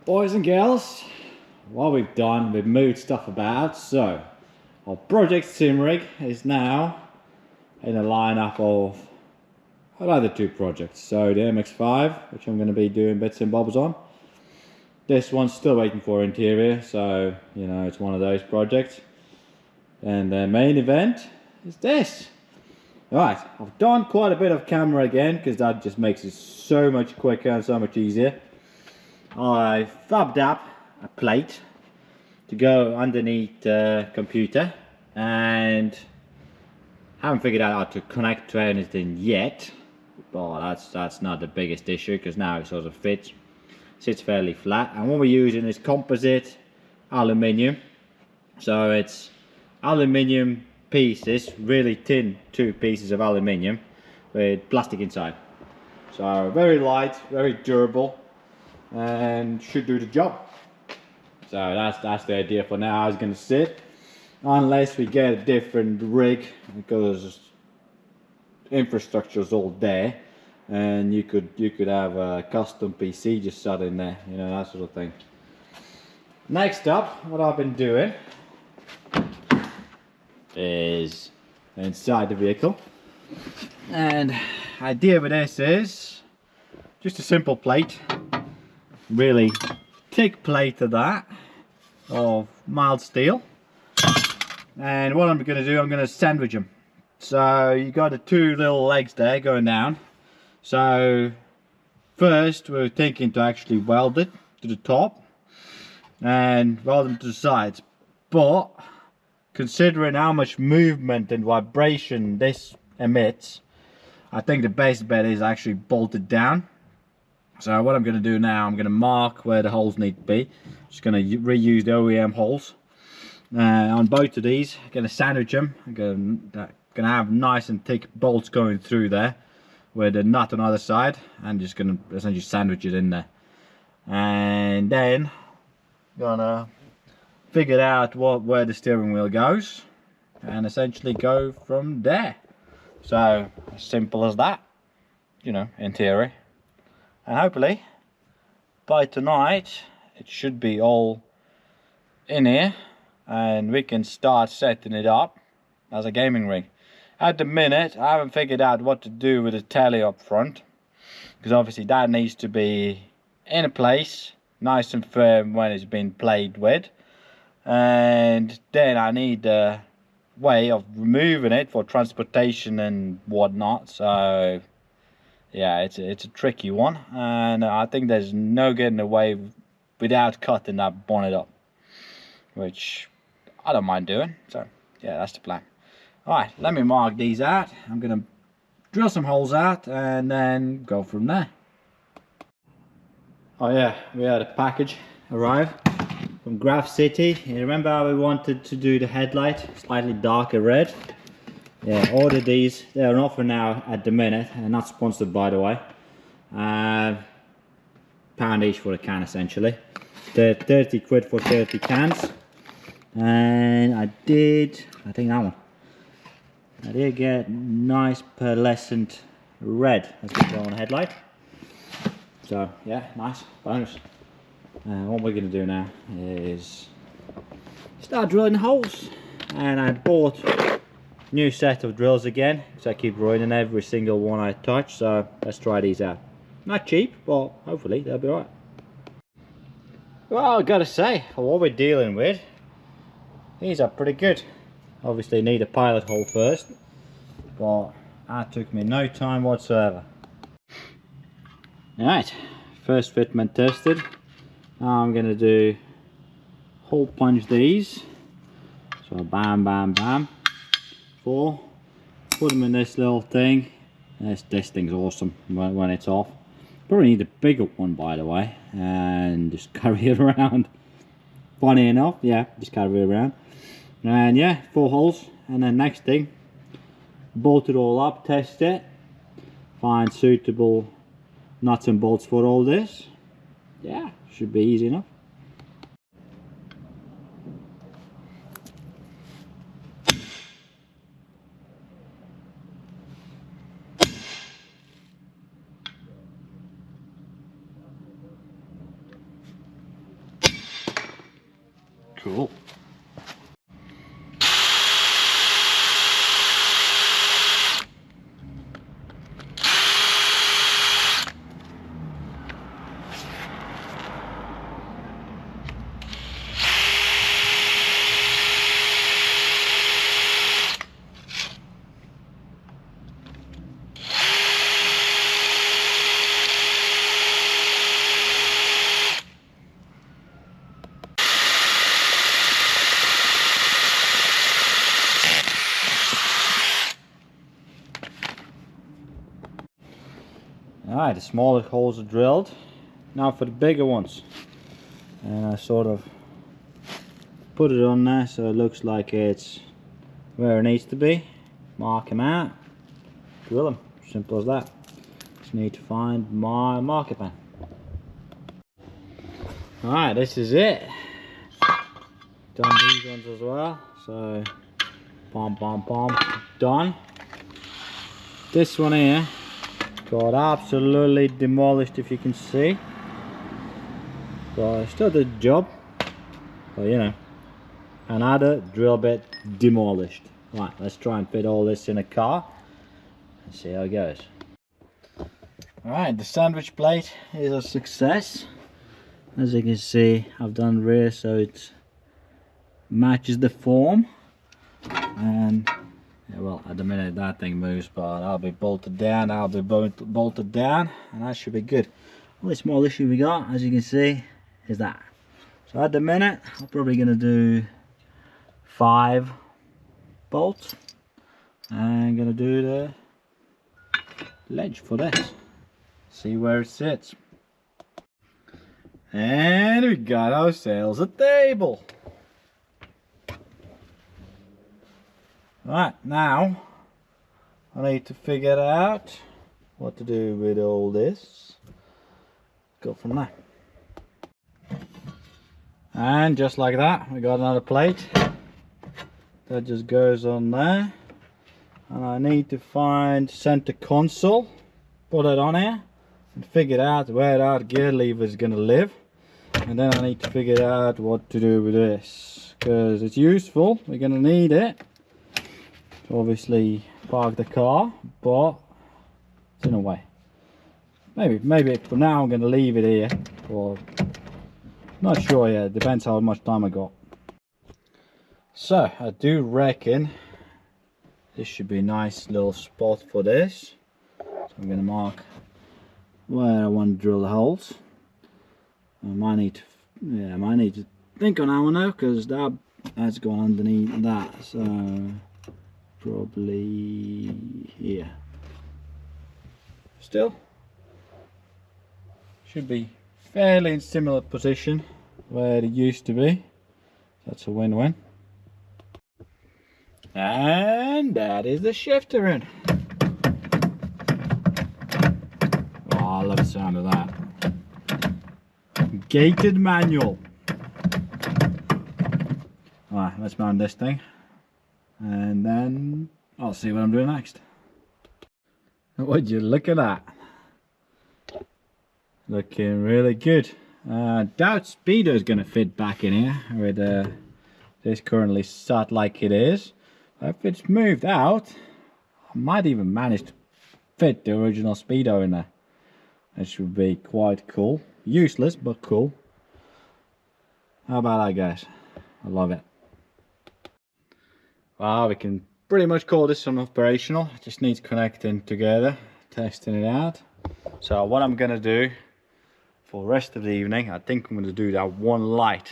Boys and girls, what we've done, we've moved stuff about, so our project sim rig is now in a lineup of other two projects. So the MX5, which I'm going to be doing bits and bobs on. This one's still waiting for interior, so you know, it's one of those projects. And the main event is this. Right, I've done quite a bit of camera again because that just makes it so much quicker and so much easier. I fabbed up a plate to go underneath the computer, and haven't figured out how to connect to anything yet, but that's not the biggest issue because now it sort of sits fairly flat. And what we're using is composite aluminium, so it's aluminium pieces, really thin, two pieces of aluminium with plastic inside. So very light, very durable, and should do the job. So that's the idea for now. I was going to sit, unless we get a different rig, because infrastructure's all there, and you could have a custom PC just sat in there, you know, that sort of thing. Next up, what I've been doing is inside the vehicle, and idea with this is just a simple plate, really thick plate of that, of mild steel. And what I'm going to do, I'm going to sandwich them. So you got the two little legs there going down. So first we're thinking to actually weld it to the top and weld them to the sides, but considering how much movement and vibration this emits, I think the best bet is actually bolted down. So what I'm going to do now, I'm going to mark where the holes need to be. Just going to reuse the OEM holes on both of these. I'm going to sandwich them. I'm going to have nice and thick bolts going through there with the nut on the other side, and just going to essentially sandwich it in there. And then gonna figure out where the steering wheel goes and essentially go from there. So as simple as that, you know, in theory. And hopefully by tonight it should be all in here and we can start setting it up as a gaming rig. At the minute I haven't figured out what to do with the telly up front, because obviously that needs to be in a place nice and firm when it's been played with, and then I need a way of removing it for transportation and whatnot. So yeah, it's a tricky one, and I think there's no getting away without cutting that bonnet up, which I don't mind doing. So yeah, that's the plan. Alright, let me mark these out. I'm gonna drill some holes out and then go from there. Oh yeah, we had a package arrive from Graph City. You remember how we wanted to do the headlight slightly darker red? Yeah, ordered these. They're on offer now at the minute, and not sponsored by the way. Pound each for a can essentially. They're 30 quid for 30 cans. And I think that one. I did get nice pearlescent red as we go on the headlight. So yeah, nice bonus. What we're going to do now is start drilling holes. And I bought a new set of drills again, because I keep ruining every single one I touch. So let's try these out. Not cheap, but hopefully they'll be alright. Well, I gotta say, for what we're dealing with, these are pretty good. Obviously need a pilot hole first, but that took me no time whatsoever. Alright, first fitment tested. Now I'm going to do hole punch these. So bam, bam, bam. 4. Put them in this little thing. This thing's awesome when it's off. Probably need a bigger one by the way, and just carry it around. Funny enough, yeah, just carry it around. And yeah, 4 holes, and then next thing, bolt it all up, test it, find suitable nuts and bolts for all this. Yeah, should be easy enough. Cool. Alright, the smaller holes are drilled. Now for the bigger ones. And I sort of put it on there so it looks like it's where it needs to be. Mark them out. Drill them. Simple as that. Just need to find my marker pen. Alright, this is it. Done these ones as well. So, bom, bom, bom. Done. This one here got absolutely demolished, if you can see. But I still did the job. But you know, another drill bit demolished. Right, let's try and fit all this in a car and see how it goes. Alright, the sandwich plate is a success. As you can see, I've done rear so it matches the form. And yeah, well, at the minute that thing moves, but I'll be bolted down, bolted down, and that should be good. Only small issue we got, as you can see, is that. So at the minute, I'm probably going to do 5 bolts. I'm going to do the ledge for this. See where it sits. And we got ourselves a table. Right, now I need to figure out what to do with all this. Go from there. And just like that, we got another plate that just goes on there. And I need to find center console, put it on here, and figure out where that gear lever is going to live. And then I need to figure out what to do with this, because it's useful. We're going to need it. Obviously park the car, but it's in a way. Maybe for now I'm going to leave it here, or not sure yet. Depends how much time I got. So I do reckon this should be a nice little spot for this. So I'm going to mark where I want to drill the holes. I might need to think on that one now, because that's gone underneath that. So probably here. Still should be fairly in similar position where it used to be. That's a win-win. And that is the shifter in. Oh, I love the sound of that. Gated manual. Alright, let's mount this thing. And then I'll see what I'm doing next. Would you look at that? Looking really good. Doubt speedo is going to fit back in here with this currently sat like it is. If it's moved out, I might even manage to fit the original speedo in there. That should be quite cool. Useless but cool. How about that, guys? I love it. Well, we can pretty much call this one operational. It just needs connecting together, testing it out. So what I'm gonna do for the rest of the evening, I think I'm gonna do that one light.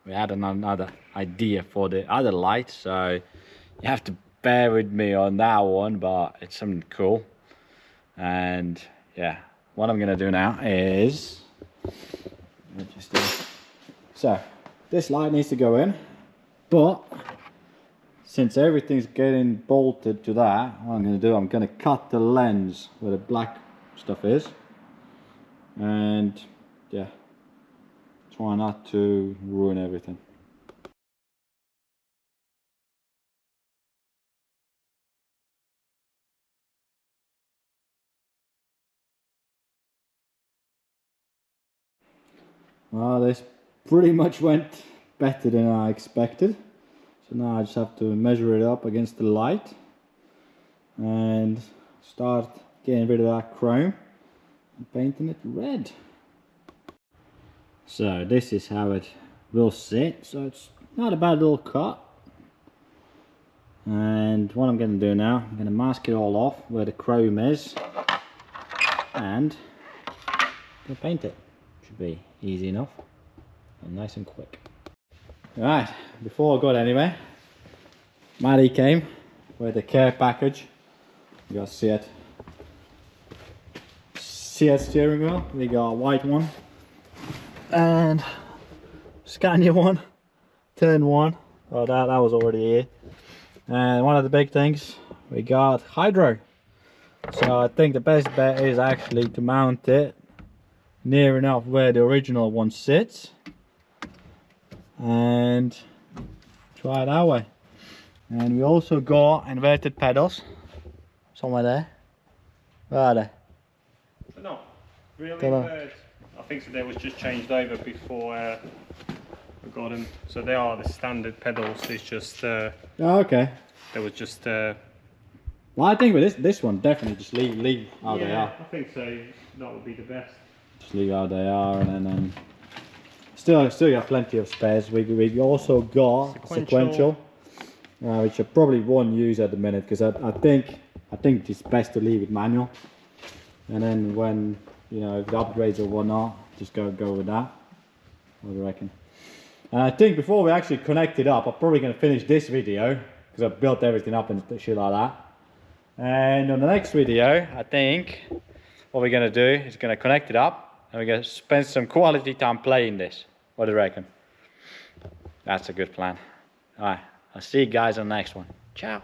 We had another idea for the other light, so you have to bear with me on that one, but it's something cool. And yeah, what I'm gonna do now is, so this light needs to go in, but since everything's getting bolted to that, what I'm going to do, I'm going to cut the lens where the black stuff is, and yeah, try not to ruin everything. Well, this pretty much went better than I expected. So now I just have to measure it up against the light and start getting rid of that chrome and painting it red. So this is how it will sit. So it's not a bad little cut. And what I'm going to do now, I'm going to mask it all off where the chrome is and paint it. Should be easy enough and nice and quick. Right, before I got anywhere, Maddie came with a care package. You got Seat steering wheel, we got a white one and Scania one, turn one. Oh, that was already here. And one of the big things, we got hydro. So I think the best bet is actually to mount it near enough where the original one sits and try it that way. And we also got inverted pedals somewhere there. Where are they? No, really inverted. I think so. They was just changed over before we got them. So they are the standard pedals. It's just oh, okay. There was just well, I think with this one definitely just leave how they are. I think so. That would be the best. Just leave how they are, and then still got plenty of spares. We also got sequential, which I probably won't use at the minute because I think it's best to leave it manual, and then when you know if the upgrades or whatnot, just go with that. What do you reckon? And I think before we actually connect it up, I'm probably going to finish this video because I've built everything up and shit like that. And on the next video, I think what we're going to do is going to connect it up and we're going to spend some quality time playing this. What do you reckon? That's a good plan. Alright, I'll see you guys on the next one. Ciao.